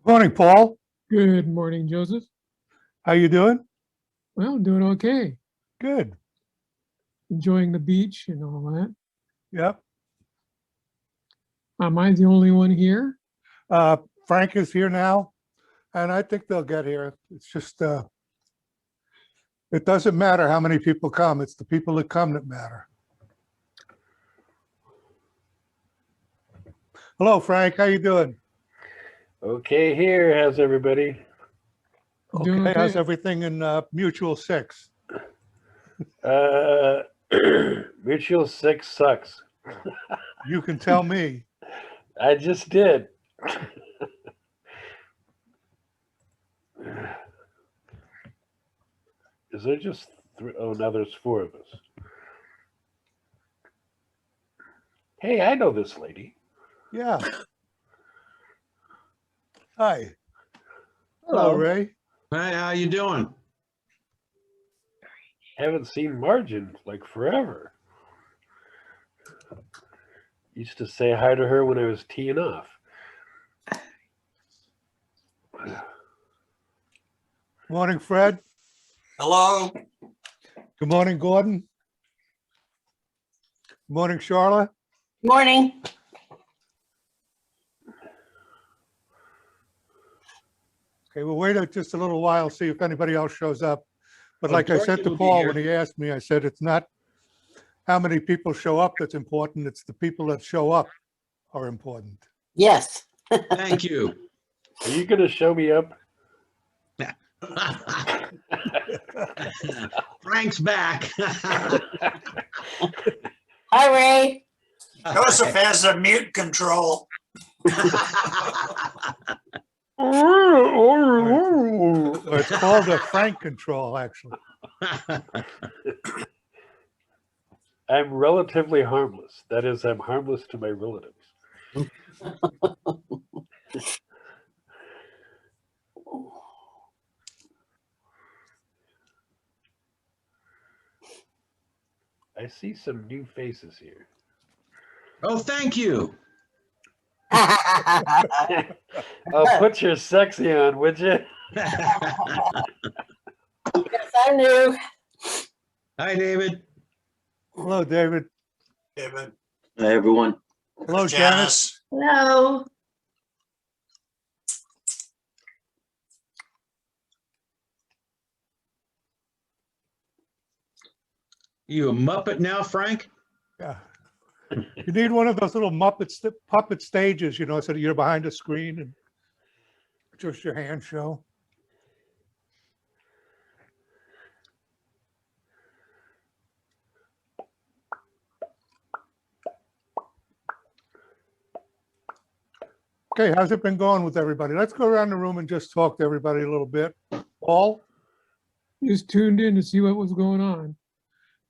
Morning, Paul. Good morning, Joseph. How you doing? Well, doing okay. Good. Enjoying the beach and all that. Yep. Am I the only one here? Frank is here now, and I think they'll get here. It's just, it doesn't matter how many people come. It's the people that come that matter. Hello, Frank. How you doing? Okay, here. How's everybody? Doing Okay. How's okay. everything in Mutual 6? Mutual 6 sucks. You can tell me. I just did. Is there just three? Oh, now there's 4 of us. Hey, I know this lady. Yeah. Hi. Hello, Ray. Hey, how you doing? Haven't seen Margin like forever. Used to say hi to her when I was teeing off. Morning, Fred. Hello. Good morning, Gordon. Good morning, Charlotte. Morning. Okay, we'll wait just a little while, see if anybody else shows up. But Oh, like I Dorothy said to will be Paul here. when he asked me, I said, it's not how many people show up that's important, it's the people that show up are important. Yes. Thank you. Are you going to show me up? Frank's back. Hi, Ray. Joseph has a mute control. Or it's called a Frank control, actually. I'm relatively harmless. That is, I'm harmless to my relatives. I see some new faces here. Oh, thank you. Yes, Oh, put your sexy on, would you? I'm new. Hi, David. Hello, David. David. Hi, everyone. Hello, Janice. Hello. You a Muppet now, Frank? Yeah. You need one of those little puppet stages, you know, so that you're behind a screen and just your hands show. Okay, how's it been going with everybody? Let's go around the room and just talk to everybody a little bit. Paul, Just tuned in to see what was going on.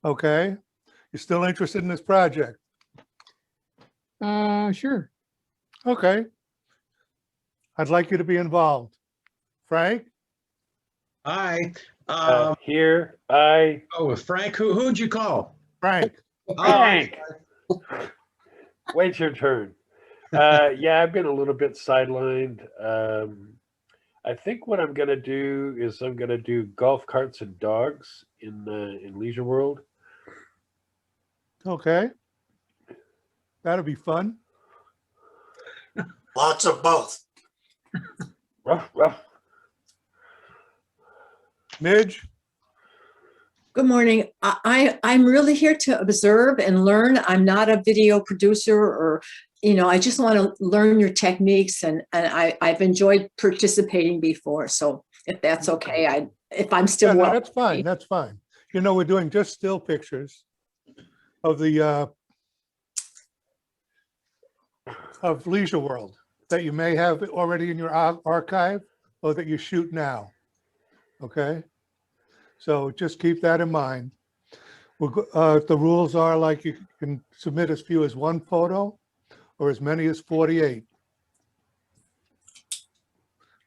okay. You're still interested in this project? Sure. Okay. I'd like you to be involved. Frank? Hi. Here, I. Oh, Frank, who'd you call? Frank. Frank! Wait your turn. Yeah, I've been a little bit sidelined. I think what I'm going to do is I'm going to do golf carts and dogs in Leisure World. Okay. That'll be fun. Lots of both. Ruff, ruff. Midge? Good morning. I'm really here to observe and learn. I'm not a video producer or, I just want to learn your techniques and I've enjoyed participating before. So if that's okay, if I'm still Yeah, no, welcome. that's fine. That's fine. You know, we're doing just still pictures of the of Leisure World that you may have already in your archive or that you shoot now. Okay. So just keep that in mind. The rules are like you can submit as few as 1 photo or as many as 48.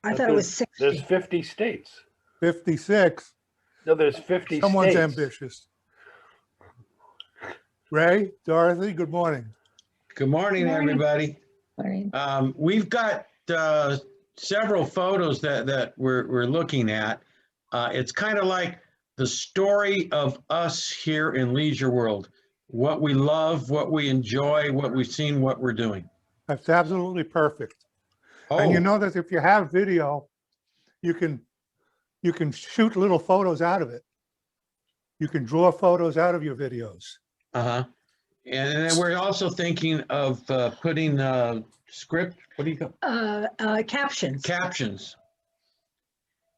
I thought it was 60. There's 50 states. 56. No, there's 50 Someone's states. ambitious. Ray, Dorothy, good morning. Good morning, everybody. Morning. We've got several photos that we're looking at. It's kind of like the story of us here in Leisure World, what we love, what we enjoy, what we've seen, what we're doing. That's absolutely perfect. And you Oh, know that if you have video, you can shoot little photos out of it. You can draw photos out of your videos. uh-huh. And then we're also thinking of putting script, what do you call, Captions. captions.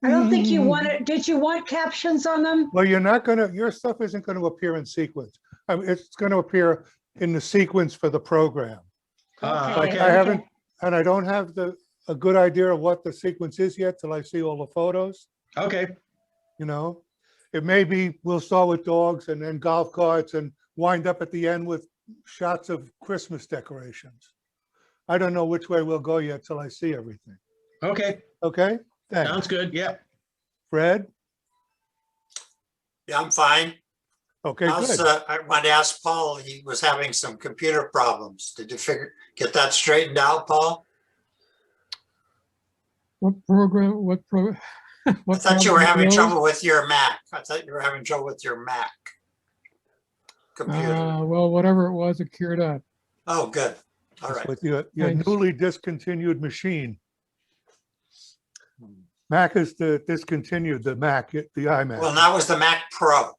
I don't think you wanted, did you want captions on them? Well, you're not gonna, your stuff isn't gonna appear in sequence. I mean, it's gonna appear in the sequence for the program. Ah, Like okay. I haven't, and I don't have a good idea of what the sequence is yet till I see all the photos, Okay, you know? It may be, we'll start with dogs and then golf carts and wind up at the end with shots of Christmas decorations. I don't know which way we'll go yet till I see everything. okay, Okay? Thanks. sounds good, yeah. Fred? Yeah, I'm fine. Okay, How's, good. I wanted to ask Paul, he was having some computer problems. Did you get that straightened out, Paul? What program, I thought you were having program trouble with your Mac. I thought you were having trouble with your Mac computer. Well, whatever it was, it cured up. Oh, good. All It's right. with your Thanks. newly discontinued machine. Mac is discontinued, the Mac, the iMac. Well, that was the Mac Pro.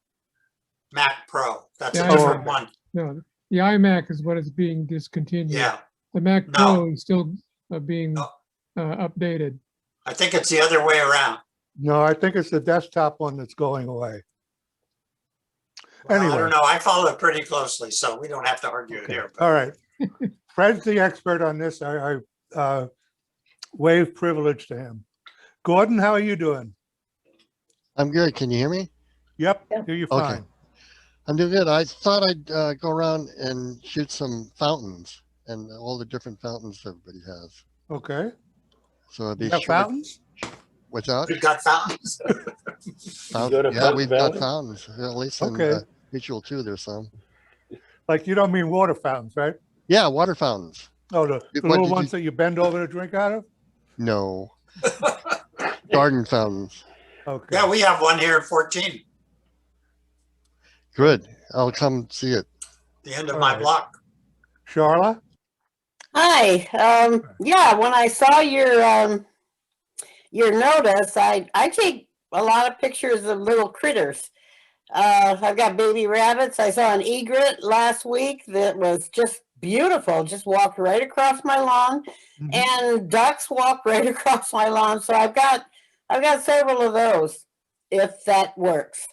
Mac Pro. That's a Yeah, I different know. one. No, the iMac is what is being discontinued. Yeah, The Mac No. Pro is still being No. updated. I think it's the other way around. No, I think it's the desktop one that's going away. Well, I Anyway. don't know. I follow it pretty closely, so we don't have to argue it Okay. here. All right. Fred's the expert on this. I waive privilege to him. Gordon, how are you doing? I'm good. Can you hear me? Yep, Yeah. hear you Okay. fine. I'm doing good. I thought I'd go around and shoot some fountains and all the different fountains everybody has. Okay. So it'd be You have short. fountains? What's that? We've got fountains. go to Yeah, Fountain we've got Valley? fountains. At least in Okay. Mutual too, there's some. Like you don't mean water fountains, right? Yeah, water fountains. Oh, the What little did you- ones that you bend over to drink out of? No. Garden fountains. Okay. Yeah, we have one here at 14, Good. I'll come see it. the end of All my right. block. Charla? Hi, yeah, when I saw your notice, I take a lot of pictures of little critters. I've got baby rabbits. I saw an egret last week that was just beautiful, just walked right across my lawn, Mhm. and ducks walked right across my lawn. So I've got several of those, if that works.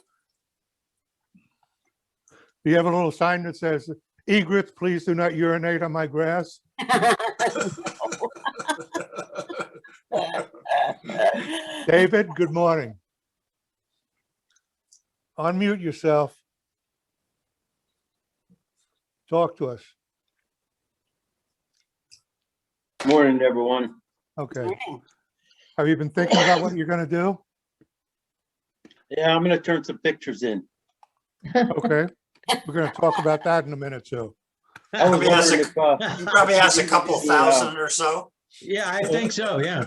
Do you have a little sign that says, egrets, please do not urinate on my grass? David, good morning. Unmute yourself. Talk to us. Morning, everyone. Okay. Have you been thinking about what you're gonna do? Yeah, I'm gonna turn some pictures in. Okay. We're gonna talk about that in a minute too. I was Probably has wondering a- if, He probably has a couple Yeah. thousand or so. Yeah, I think so, yeah.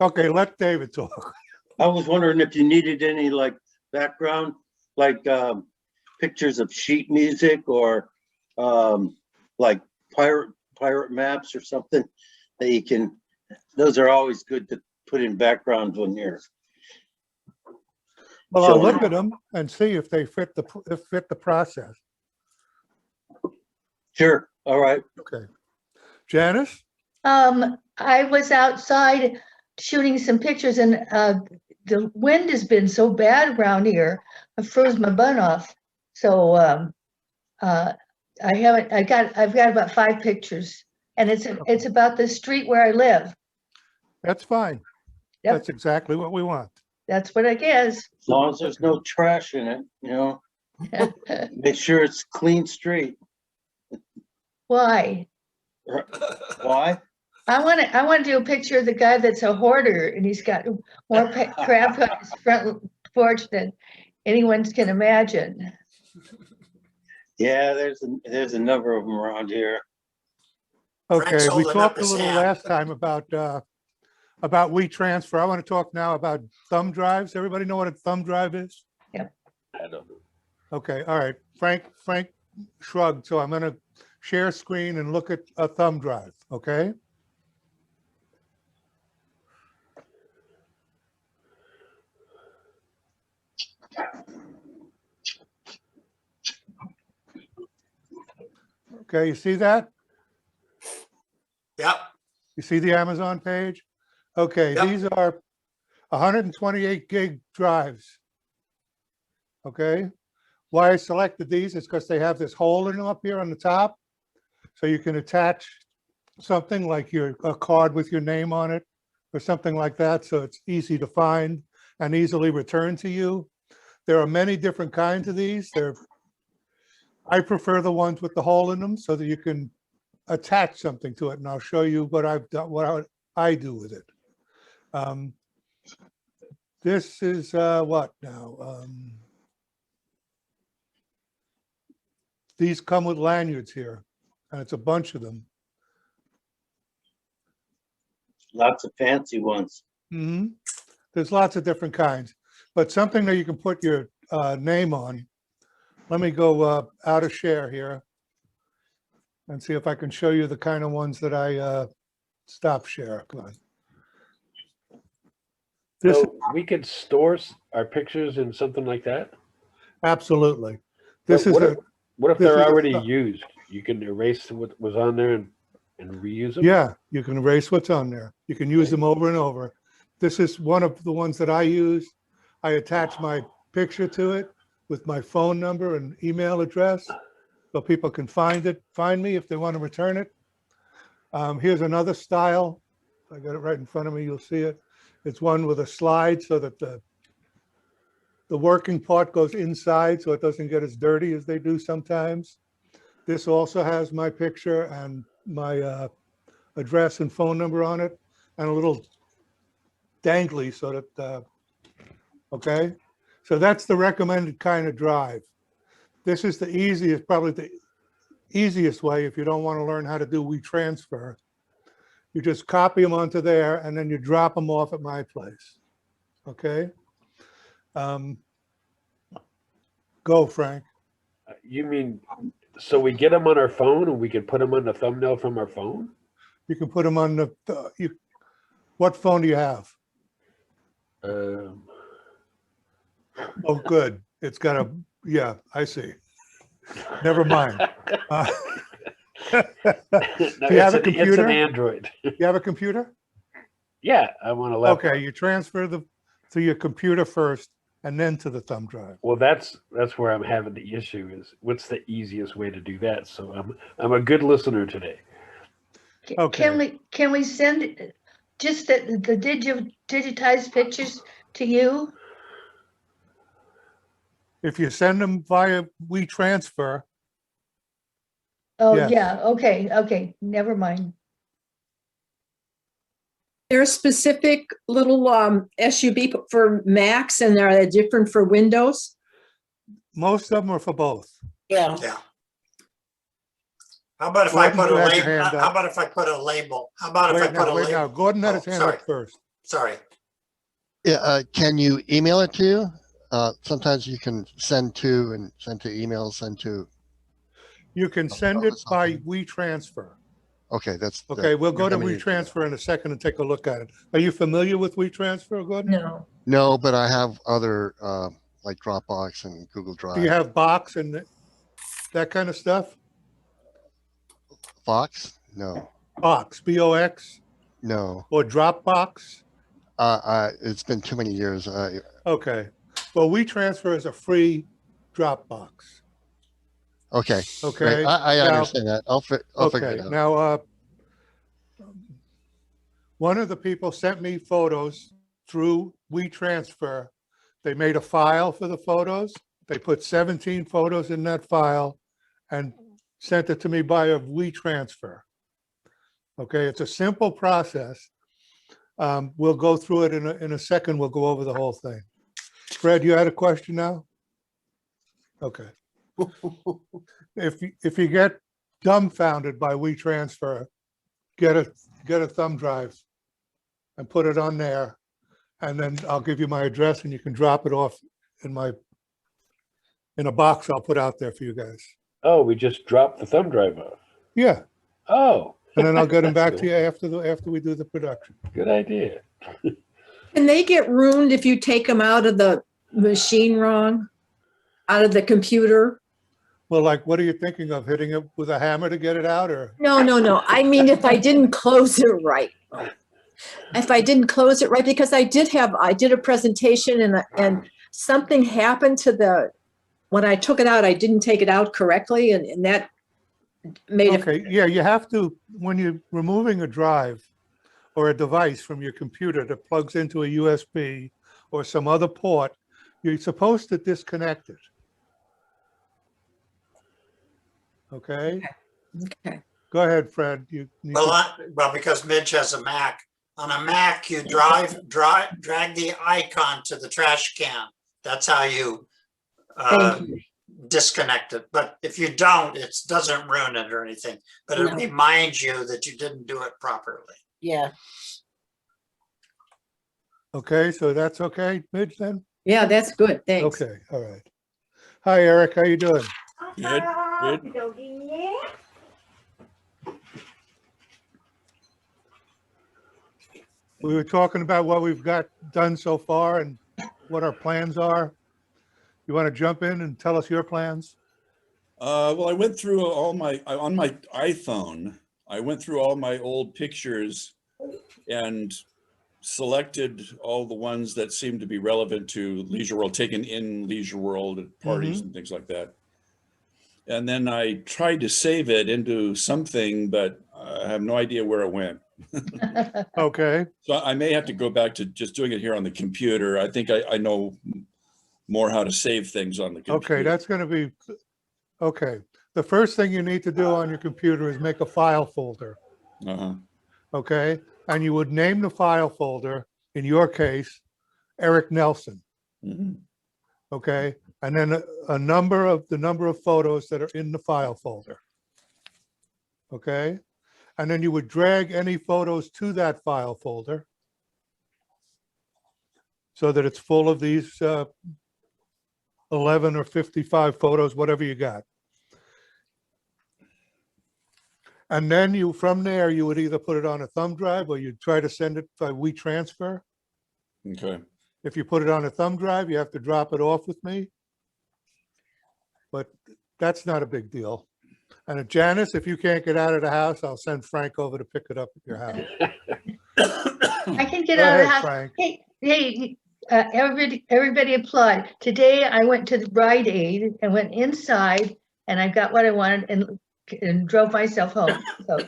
Okay, let David talk. I was wondering if you needed any like background, like pictures of sheet music or like pirate maps or something that you can, those are always good to put in backgrounds when you're, Well, I'll So- look at them and see if they fit the process. sure, all right. Okay. Janice? I was outside shooting some pictures and the wind has been so bad around here. I froze my butt off. So I've got about 5 pictures and it's about the street where I live. That's fine. Yep. That's exactly what we want. That's what I guess. As long as there's no trash in it, you know, make sure it's clean street. Why? Why? I want to do a picture of the guy that's a hoarder and he's got more crap on his front porch than anyone can imagine. Yeah, there's a number of them around here. Okay, Frank's we holding up talked a his little hand. last time about about WeTransfer. I want to talk now about thumb drives. Everybody know what a thumb drive is? I don't know. Okay, all right. Frank shrugged, so I'm going to share screen and look at a thumb drive, okay? Okay, you see that? Yep. You see the Amazon page? Okay, Yep. these are 128 gig drives. Okay, why I selected these is because they have this hole in them up here on the top. So you can attach something like a card with your name on it or something like that. So it's easy to find and easily return to you. There are many different kinds of these. I prefer the ones with the hole in them so that you can attach something to it. And I'll show you what I've done, what I do with it. This is what now? These come with lanyards here, and it's a bunch of them. Lots of fancy ones. Hmm. There's lots of different kinds, but something that you can put your name on. Let me go out of share here and see if I can show you the kind of ones that I stop share. Come on. This, So we could store our pictures in something like that? absolutely. This is What if this they're is a already stu- used? You can erase what was on there and reuse them? Yeah, you can erase what's on there. You can use them over and over. This is one of the ones that I use. I attach my picture to it with my phone number and email address so people can find me if they want to return it. Here's another style. I got it right in front of me. You'll see it. It's one with a slide so that the working part goes inside so it doesn't get as dirty as they do sometimes. This also has my picture and my address and phone number on it and a little dangly so that, okay? So that's the recommended kind of drive. This is the easiest, probably the easiest way if you don't want to learn how to do WeTransfer. You just copy them onto there and then you drop them off at my place, okay? Go, Frank. You mean, so we get them on our phone and we can put them on the thumbnail from our phone? You can put them on what phone do you have? Oh, good. It's got a, yeah, I see. Never mind. No, Do you have a It's computer? an Android. You have a computer? Yeah, I want a laptop. Okay, you transfer to your computer first and then to the thumb drive. Well, that's where I'm having the issue is what's the easiest way to do that? So I'm a good listener today. Okay. Can we send just the digitized pictures to you? If you send them via WeTransfer, Oh, Yes. yeah, okay, never mind. There are specific little SUB for Macs and are they different for Windows? most of them are for both. Yeah. Yeah. How about if I Gordon, put a you had your label? hand up. How about if I put a label? How about if I Wait put a now, wait now. label? Gordon had his Oh, hand sorry. up first. Sorry. Yeah, can you email it to you? Sometimes you can send to and send to email, send to. You can send it by WeTransfer. Okay, that's. Okay, we'll go to I mean, WeTransfer in a second and take a look at it. Are you familiar with WeTransfer, Gordon? No. No, but I have other like Dropbox and Google Drive. Do you have Box and that kind of stuff? Fox? No, Box, B-O-X, no. or Dropbox? It's been too many years. Okay. Well, WeTransfer is a free Dropbox. Okay. Okay. Great. I Now- understand that. I'll figure Okay, it out. now, one of the people sent me photos through WeTransfer. They made a file for the photos. They put 17 photos in that file and sent it to me by a WeTransfer. Okay, it's a simple process. We'll go through it in a second. We'll go over the whole thing. Fred, you had a question now? Okay. If you get dumbfounded by WeTransfer, get a thumb drive. and put it on there. And then I'll give you my address and you can drop it off in a box I'll put out there for you guys. Oh, we just dropped the thumb drive off. Yeah, Oh, and then I'll get them That's back to cool. you after we do the production. good idea. Can they get ruined if you take them out of the machine wrong? Out of the computer? Well, like, what are you thinking of? Hitting it with a hammer to get it out, or? No, no, no. I mean, if I didn't close it right. If I didn't close it right, because I did a presentation and something happened to when I took it out, I didn't take it out correctly and that made it. Okay, yeah, you have to, when you're removing a drive or a device from your computer that plugs into a USB or some other port, you're supposed to disconnect it. Okay? Okay. Go ahead, Fred. You need Well, because Midge has a Mac. On a Mac, you drag the icon to the trash can. That's how you Thank you. disconnect it. But if you don't, it doesn't ruin it or anything. But it No. reminds you that you didn't do it properly. Yeah. Okay, so that's okay, Midge, then? Yeah, that's good. Thanks. Okay, all right. Hi, Eric, how you doing? Good, good. We were talking about what we've got done so far and what our plans are. You want to jump in and tell us your plans? Well, I went through on my iPhone, I went through all my old pictures and selected all the ones that seemed to be relevant to Leisure World, taken in Leisure World at parties and things like that. And then I tried to save it into something, but I have no idea where it went. Okay, So I may have to go back to just doing it here on the computer. I think I know more how to save things on the computer. okay, that's going to be, okay. The first thing you need to do on your computer is make a file folder, Uh-huh. okay? And you would name the file folder, in your case, Eric Nelson, Mhm. okay? And then the number of photos that are in the file folder, okay? And then you would drag any photos to that file folder so that it's full of these 11 or 55 photos, whatever you got. And then from there, you would either put it on a thumb drive or you'd try to send it by WeTransfer. Okay. If you put it on a thumb drive, you have to drop it off with me. But that's not a big deal. And Janice, if you can't get out of the house, I'll send Frank over to pick it up at your house. I can get Go out of the ahead, house. Frank. Hey, everybody applaud. Today I went to the Rite Aid and went inside and I got what I wanted and drove myself home. So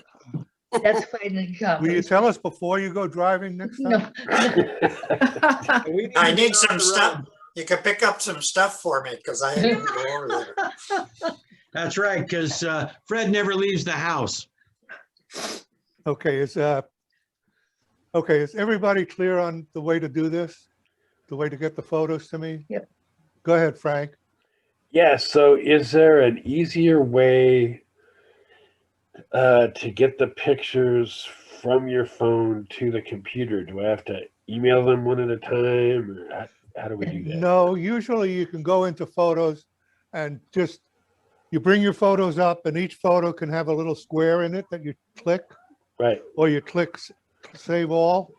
that's quite an Will you accomplishment. tell us before you go driving next No, time? I need some stuff. You can pick up some stuff for me because I didn't go over there. That's right, because Fred never leaves the house. Okay, is everybody clear on the way to do this? The way to get the photos to me? Yep. Go ahead, Frank. Yeah, so is there an easier way to get the pictures from your phone to the computer? Do I have to email them one at a time, or how do we do that? No, usually you can go into photos and just, you bring your photos up and each photo can have a little square in it that you click, Right. or you click save all.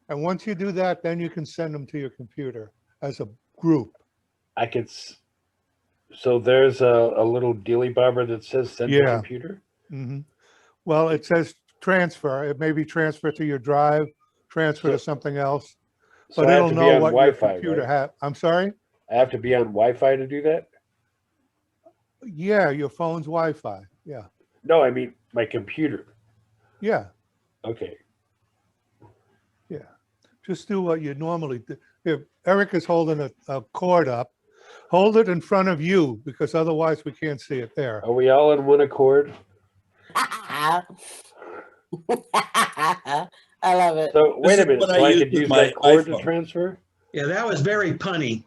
And once you do that, then you can send them to your computer as a group. I could. So there's a little dealy bobber that says send to Yeah. computer. Mhm. Well, it says transfer. It may be transfer to your drive, transfer to something else, So but I have it'll to be know on what your Wi-Fi, computer right? has. I'm sorry? I have to be on Wi-Fi to do that. Yeah, your phone's Wi-Fi. Yeah, No, I mean my computer. yeah, Okay. yeah. Just do what you normally do. If Eric is holding a cord up, hold it in front of you because otherwise we can't see it there. Are we all in one accord? I love it. So wait is a minute. what I So I use could with use my that cord to iPhone. transfer? Yeah, that was very punny.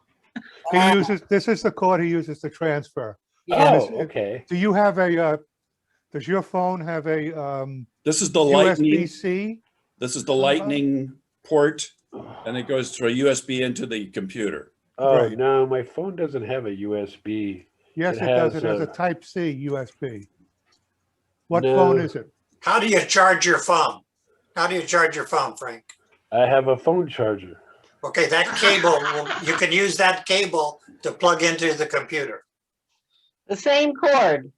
This is the cord he uses to transfer. Yeah. Oh, okay. Do you have does your phone have a This is the Lightning. USB-C? This is the lightning port, and it goes through a USB into the computer. Oh, Right. no, my phone doesn't have a USB. Yes, It it does. has, It has a uh, Type C USB. What No. phone is it? How do you charge your phone? How do you charge your phone, Frank? I have a phone charger. Okay, that cable, you can use that cable to plug into the computer. The same cord.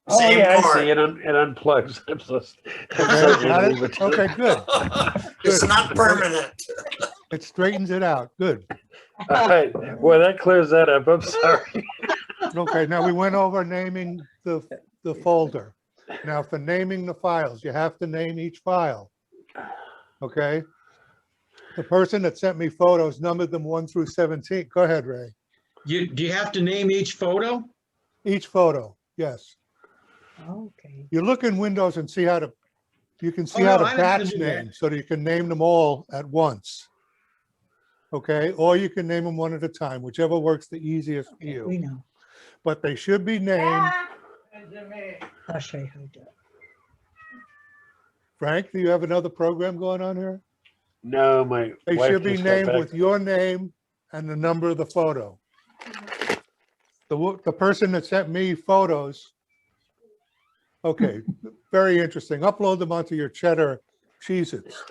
Oh, Same yeah, I cord. see. It unplugs. I'm so Okay, got it? Okay, good. It's Good. not permanent. It straightens it out. Good. All right. Well, that clears that up. I'm sorry. Okay, now we went over naming the folder. Now for naming the files, you have to name each file. Okay? The person that sent me photos numbered them 1 through 17. Go ahead, Ray. Do you have to name each photo? Each photo, yes. Okay. You look in Windows and see how to, you can see Oh, how no, to I know how to batch do that. name so that you can name them all at once. Okay, or you can name them one at a time, whichever works the easiest for We you. know. But they should be named. I'll show you how to do it. Frank, do you have another program going on here? No, my They wife should be just got named back. with your name and the number of the photo. The person that sent me photos. Okay, very interesting. Upload them onto your Cheddar Cheez-Its.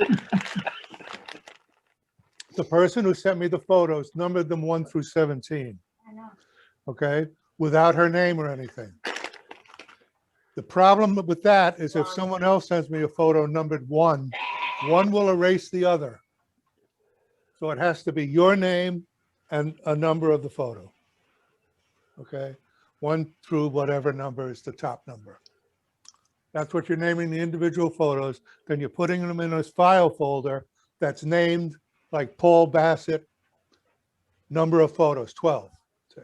The person who sent me the photos numbered them 1 through 17. Okay, without her name or anything. The problem with that is if someone else sends me a photo numbered 1, one will erase the other. So it has to be your name and a number of the photo. Okay, 1 through whatever number is the top number. That's what you're naming the individual photos. Then you're putting them in a file folder that's named like Paul Bassett, number of photos, 12, say,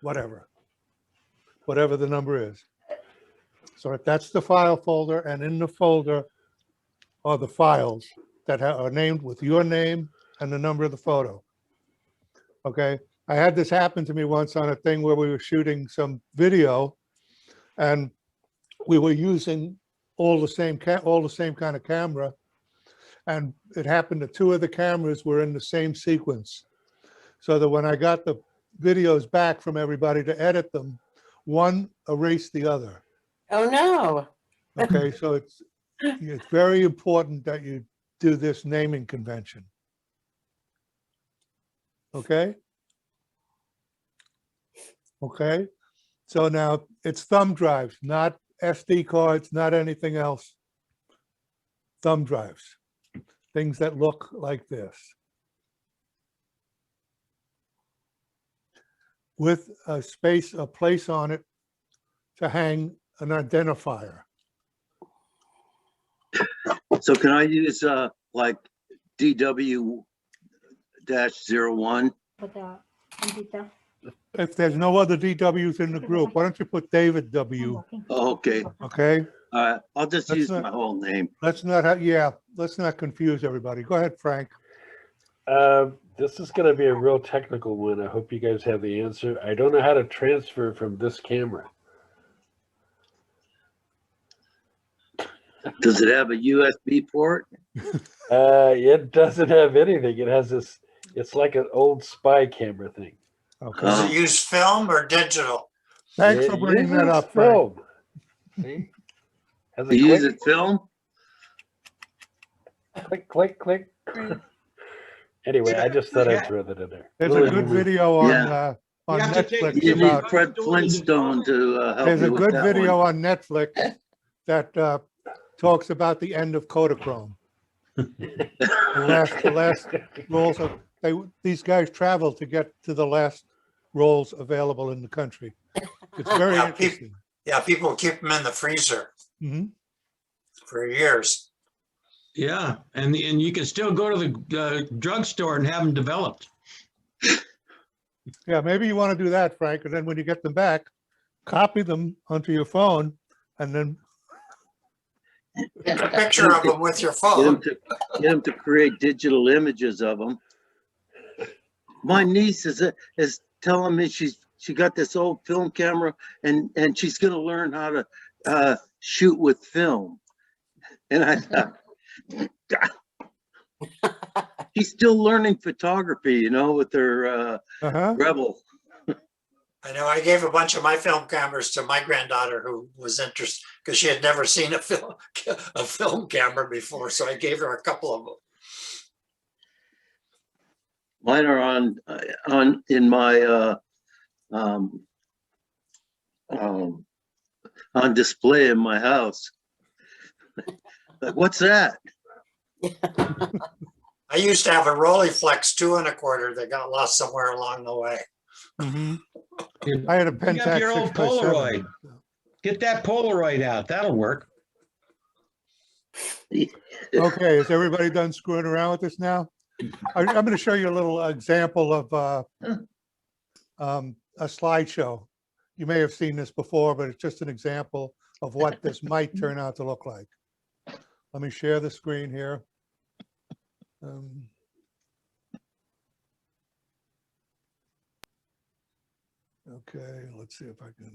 whatever the number is. So if that's the file folder, and in the folder are the files that are named with your name and the number of the photo. Okay, I had this happen to me once on a thing where we were shooting some video, and we were using all the same kind of camera, and it happened that 2 of the cameras were in the same sequence, so that when I got the videos back from everybody to edit them, one erased the other. Oh, no. Okay, so it's very important that you do this naming convention. Okay? Okay, so now it's thumb drives, not SD cards, not anything else. Thumb drives, things that look like this. With a space, a place on it to hang an identifier. So can I use like DW-01? If there's no other DWs in the group, why don't you put David W, Oh, okay. okay? I'll just That's use not- my whole name. Let's not have, yeah, let's not confuse everybody. Go ahead, Frank. This is going to be a real technical one. I hope you guys have the answer. I don't know how to transfer from this camera. Does it have a USB port? It doesn't have anything. It has this, it's like an old spy camera thing. Okay, Does it use film or digital? thanks It for bringing that uses up, Frank. film. See? Has a You use click, it film? click, click, click. Anyway, I just thought I'd throw that in there. There's a Little good humor. video on You have to take- Netflix You need about, Fred Flintstone to help there's me a with good that video one. on Netflix that talks about the end of Kodachrome. The last rolls of, these guys traveled to get to the last rolls available in the country. It's very Yeah, interesting. Yeah, people keep them in the freezer Mhm. for years. Yeah, and you can still go to the drugstore and have them developed. Yeah, maybe you want to do that, Frank, and then when you get them back, copy them onto your phone and then, Take a picture of them with your Get phone. get 'em to create digital images of them. My niece is telling me she got this old film camera and she's gonna learn how to shoot with film. And I thought, She's still learning photography, you know, with her Rebel. I know I gave a bunch of my film cameras to my granddaughter who was interested because she had never seen a film camera before. So I gave her a couple of them. Mine are on in my on display in my house. Like, what's that? I used to have a Rolleiflex 2 1/4 that got lost somewhere along the way. Mhm. I had a Pick up Pentax your old 6x7. Polaroid. Get that Polaroid out. That'll work. Okay, is everybody done screwing around with this now? I'm going to show you a little example of a slideshow. You may have seen this before, but it's just an example of what this might turn out to look like. Let me share the screen here. Okay, let's see if I can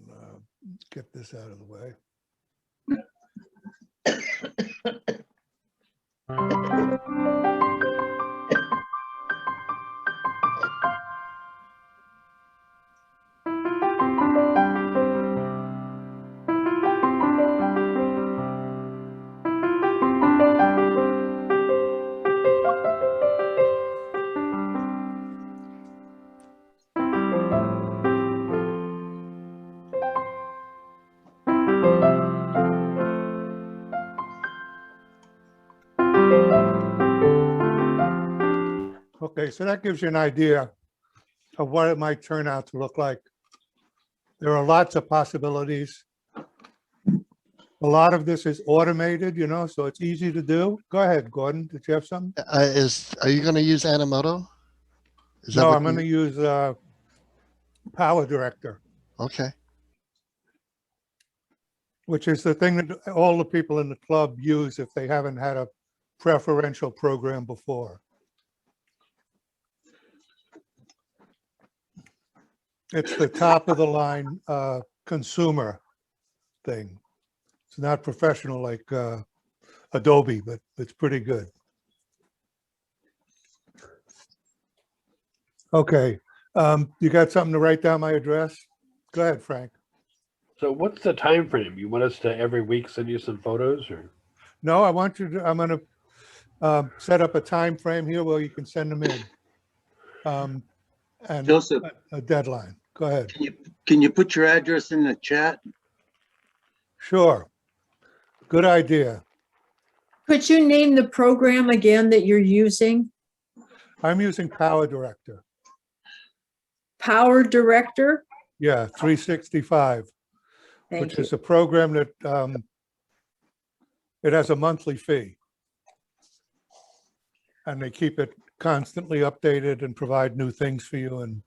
get this out of the way. Okay, so that gives you an idea of what it might turn out to look like. There are lots of possibilities. A lot of this is automated, you know, so it's easy to do. Go ahead, Gordon. Did you have something? Are you going to use Animoto? Is that No, what I'm going to use Power Director, Okay. which is the thing that all the people in the club use if they haven't had a preferential program before. It's the top of the line consumer thing. It's not professional like Adobe, but it's pretty good. Okay, you got something to write down my address? Go ahead, Frank. So what's the time frame? You want us to every week send you some photos, or? No, I want you to, I'm going to set up a time frame here where you can send them in. And Joseph, a deadline. Go ahead. can you put your address in the chat? Sure. Good idea. Could you name the program again that you're using? I'm using Power Director. Power Director? Yeah, 365, Thank which you. is a program that it has a monthly fee. And they keep it constantly updated and provide new things for you. And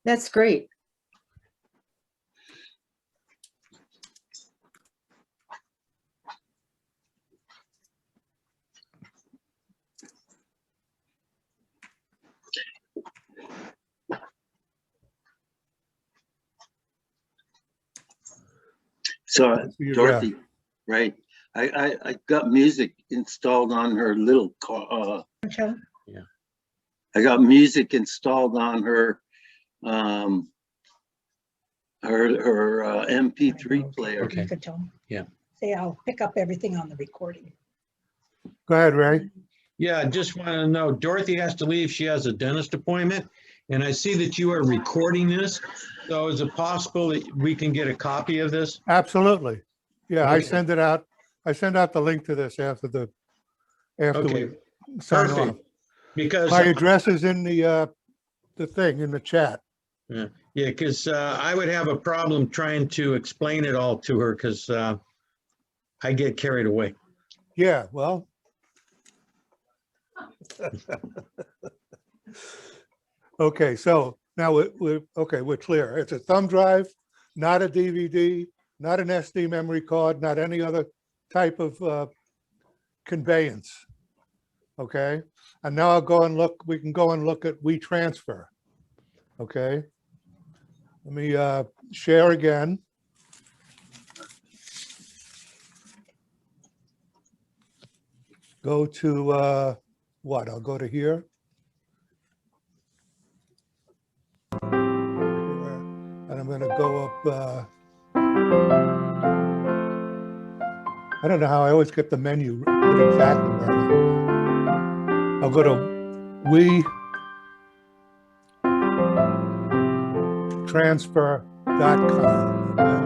That's great. So Yeah. Dorothy, right? I got music installed on her little car. Yeah. I got music installed on her MP3 player. Okay. You could tell them. Yeah. Say, I'll pick up everything on the recording. go ahead, Ray. Yeah, I just want to know, Dorothy has to leave. She has a dentist appointment. And I see that you are recording this. So is it possible that we can get a copy of this? Absolutely. Yeah, I Okay. send it out. I send out the link to this after Okay. we sign off. Perfect. Because, My address is in the thing, in the chat. yeah, because I would have a problem trying to explain it all to her because I get carried away. Yeah, well. Okay, so now we're clear. It's a thumb drive, not a DVD, not an SD memory card, not any other type of conveyance. Okay, and now I'll go and look, we can go and look at WeTransfer. Okay, let me share again. go to, what? I'll go to here. And I'm going to go up. I don't know how I always get the menu exactly where I want. I'll go to WeTransfer.com.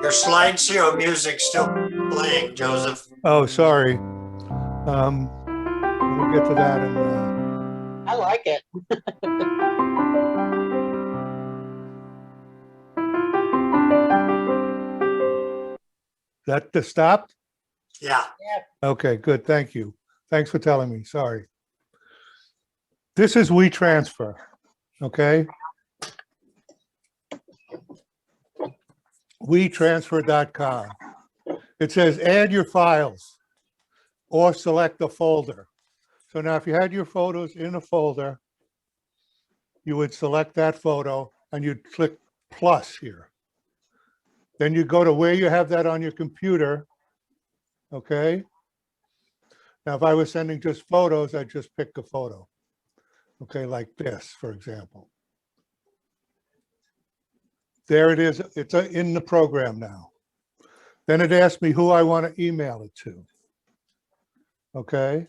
Your slideshow music's still playing, Joseph. Oh, sorry. Let me get to that. And, I like it. that stopped? Yeah. Okay, good. Thank you. Thanks for telling me. Sorry. This is WeTransfer. Okay. WeTransfer.com. It says add your files or select a folder. So now if you had your photos in a folder, you would select that photo and you'd click plus here. Then you go to where you have that on your computer. Okay. Now, if I was sending just photos, I'd just pick a photo. Okay, like this, for example. There it is. It's in the program now. Then it asks me who I want to email it to. Okay.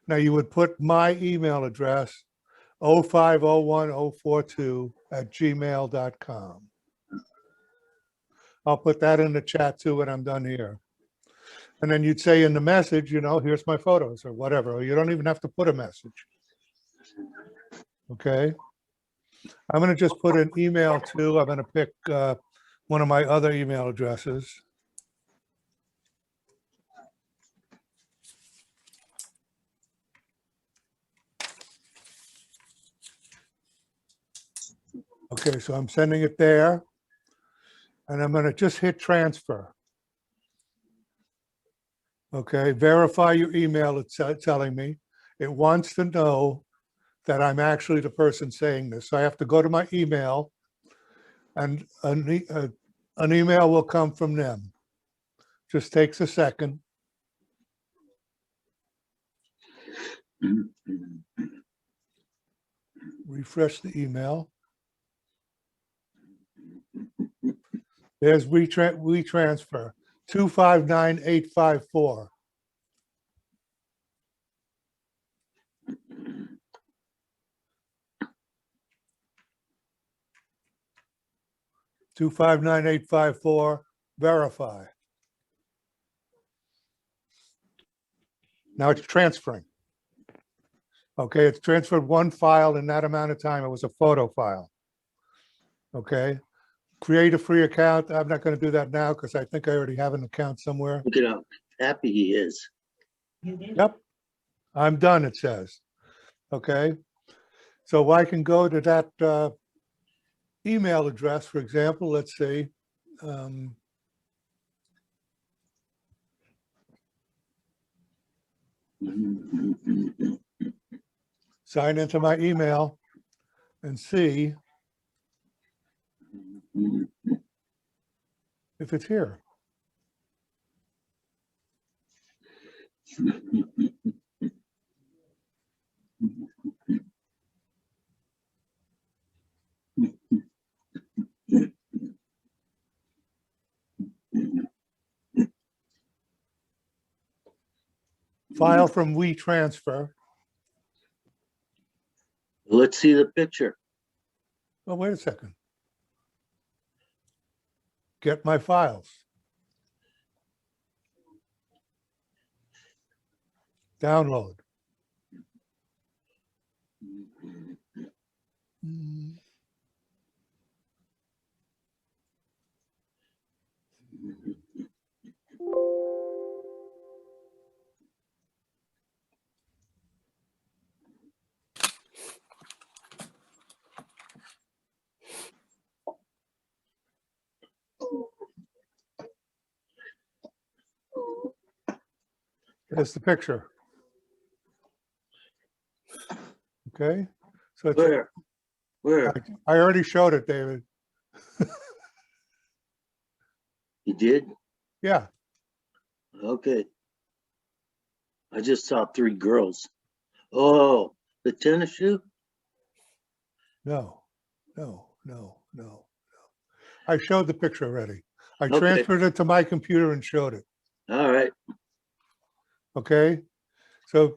Now you would put my email address, 0501042@gmail.com. I'll put that in the chat too when I'm done here. And then you'd say in the message, you know, here's my photos or whatever. Or you don't even have to put a message. Okay. I'm going to just put an email too. I'm going to pick one of my other email addresses. Okay, so I'm sending it there. And I'm going to just hit transfer. Okay, verify your email, it's telling me. It wants to know that I'm actually the person saying this. So I have to go to my email and an email will come from them. Just takes a second. Refresh the email. There's WeTransfer, 259854. $259,854, verify. Now it's transferring. Okay, it's transferred one file in that amount of time. It was a photo file. Okay. Create a free account. I'm not going to do that now because I think I already have an account somewhere. Look at how happy he is. Yep. I'm done, it says. Okay. So I can go to that email address, for example, let's see. Sign into my email and see if it's here. File from WeTransfer. Let's see the picture. Oh, wait a second. Get my files. Download. There's the picture. Okay, so it's, Where? I already showed it, David. You did? Yeah, Okay. I just saw 3 girls. Oh, the tennis shoe? no. I showed the picture already. I Okay. transferred it to my computer and showed it, All right. okay? So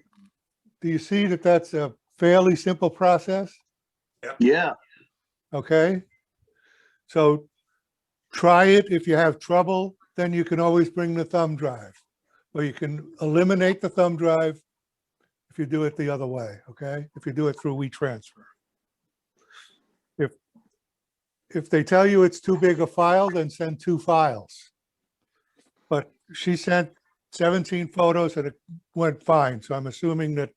do you see that that's a fairly simple process? Yeah. Okay? So try it. If you have trouble, then you can always bring the thumb drive. Or you can eliminate the thumb drive if you do it the other way, okay? If you do it through WeTransfer. If they tell you it's too big a file, then send 2 files. But she sent 17 photos and it went fine. So I'm assuming that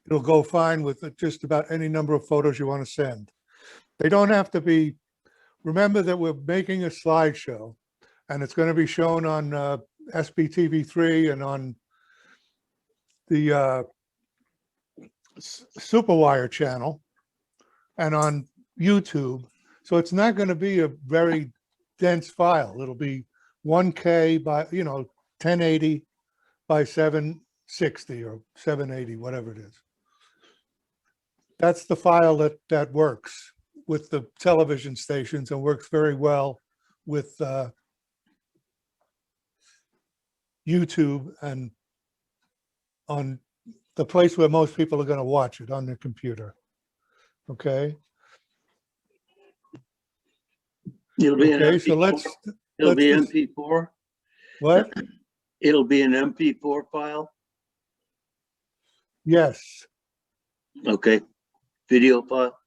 it'll go fine with just about any number of photos you want to send. They don't have to be, remember that we're making a slideshow and it's going to be shown on SBTV3 and on the Superwire channel and on YouTube. So it's not going to be a very dense file. It'll be 1K by, 1080 by 760 or 780, whatever it is. That's the file that works with the television stations and works very well with YouTube and on the place where most people are going to watch it, on their computer. Okay. It'll be an Okay, so MP4. It'll be let's just- MP4. What? It'll be an MP4 file. Yes, Okay. Video file.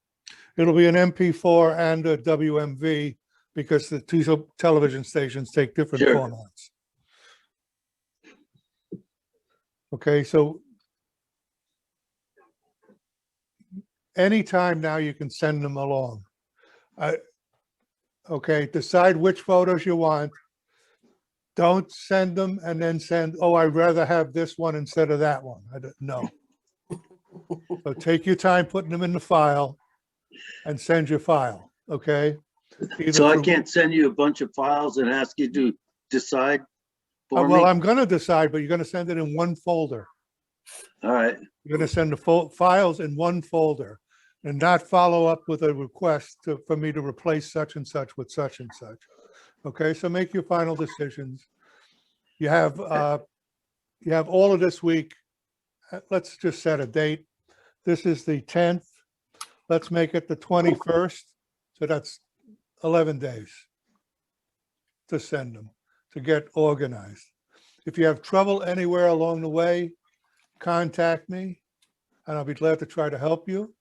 it'll be an MP4 and a WMV because the 2 television stations take different Sure. formats. Okay, so anytime now you can send them along. Okay, decide which photos you want. Don't send them and then send, oh, I'd rather have this one instead of that one. No. So take your time putting them in the file and send your file, okay? Either So I through- can't send you a bunch of files and ask you to decide for Well, me? I'm gonna decide, but you're gonna send it in one folder. All right. You're gonna send the files in one folder and not follow up with a request for me to replace such and such with such and such. Okay, so make your final decisions. You have all of this week. Let's just set a date. This is the 10th. Let's make it the 21st. So that's 11 days to send them, to get organized. If you have trouble anywhere along the way, contact me and I'll be glad to try to help you.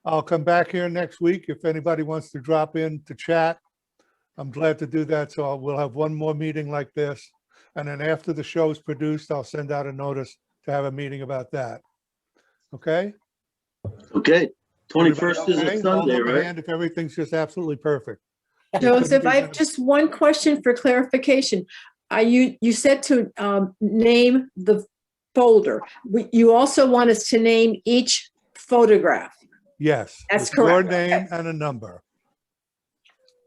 I'll come back here next week if anybody wants to drop in to chat. I'm glad to do that. So we'll have one more meeting like this. And then after the show is produced, I'll send out a notice to have a meeting about that. Okay? Okay. 21st is Okay? a Hold Sunday, up a right? hand if everything's just absolutely perfect. Joseph, I have just one question for clarification. You said to name the folder. You also want us to name each photograph. Yes. That's with your correct. name and a number.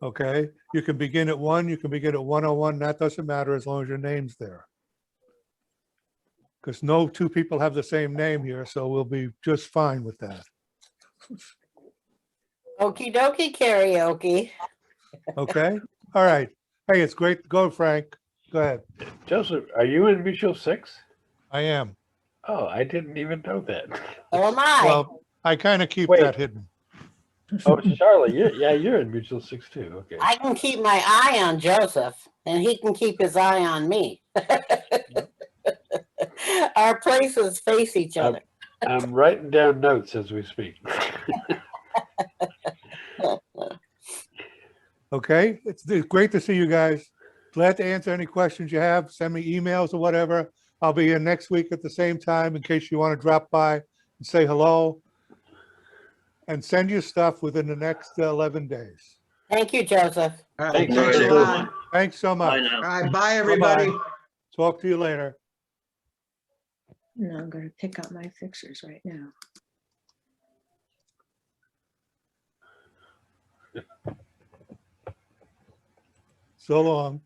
Okay? You can begin at 1, you can begin at 101. That doesn't matter as long as your name's there. Because no 2 people have the same name here, so we'll be just fine with that. Okie dokie karaoke. Okay? All right. Hey, it's great. Go, Frank. Go ahead. Joseph, are you in Mutual 6? I am. Oh, I didn't even know that. So am I. Well, I kind of keep Wait. that hidden. Oh, Charlotte, you're in Mutual 6 too. Okay. I can keep my eye on Joseph and he can keep his eye on me. Our places face each other. I'm writing down notes as we speak. Okay? It's great to see you guys. Glad to answer any questions you have. Send me emails or whatever. I'll be here next week at the same time in case you want to drop by and say hello. And send your stuff within the next 11 days. Thank you, Joseph. All right, Thanks, thanks a everyone. lot. Thanks so Bye much. now. All right, bye, everybody. Bye-bye. Talk to you later. No, I'm going to pick up my fixtures right now. So long.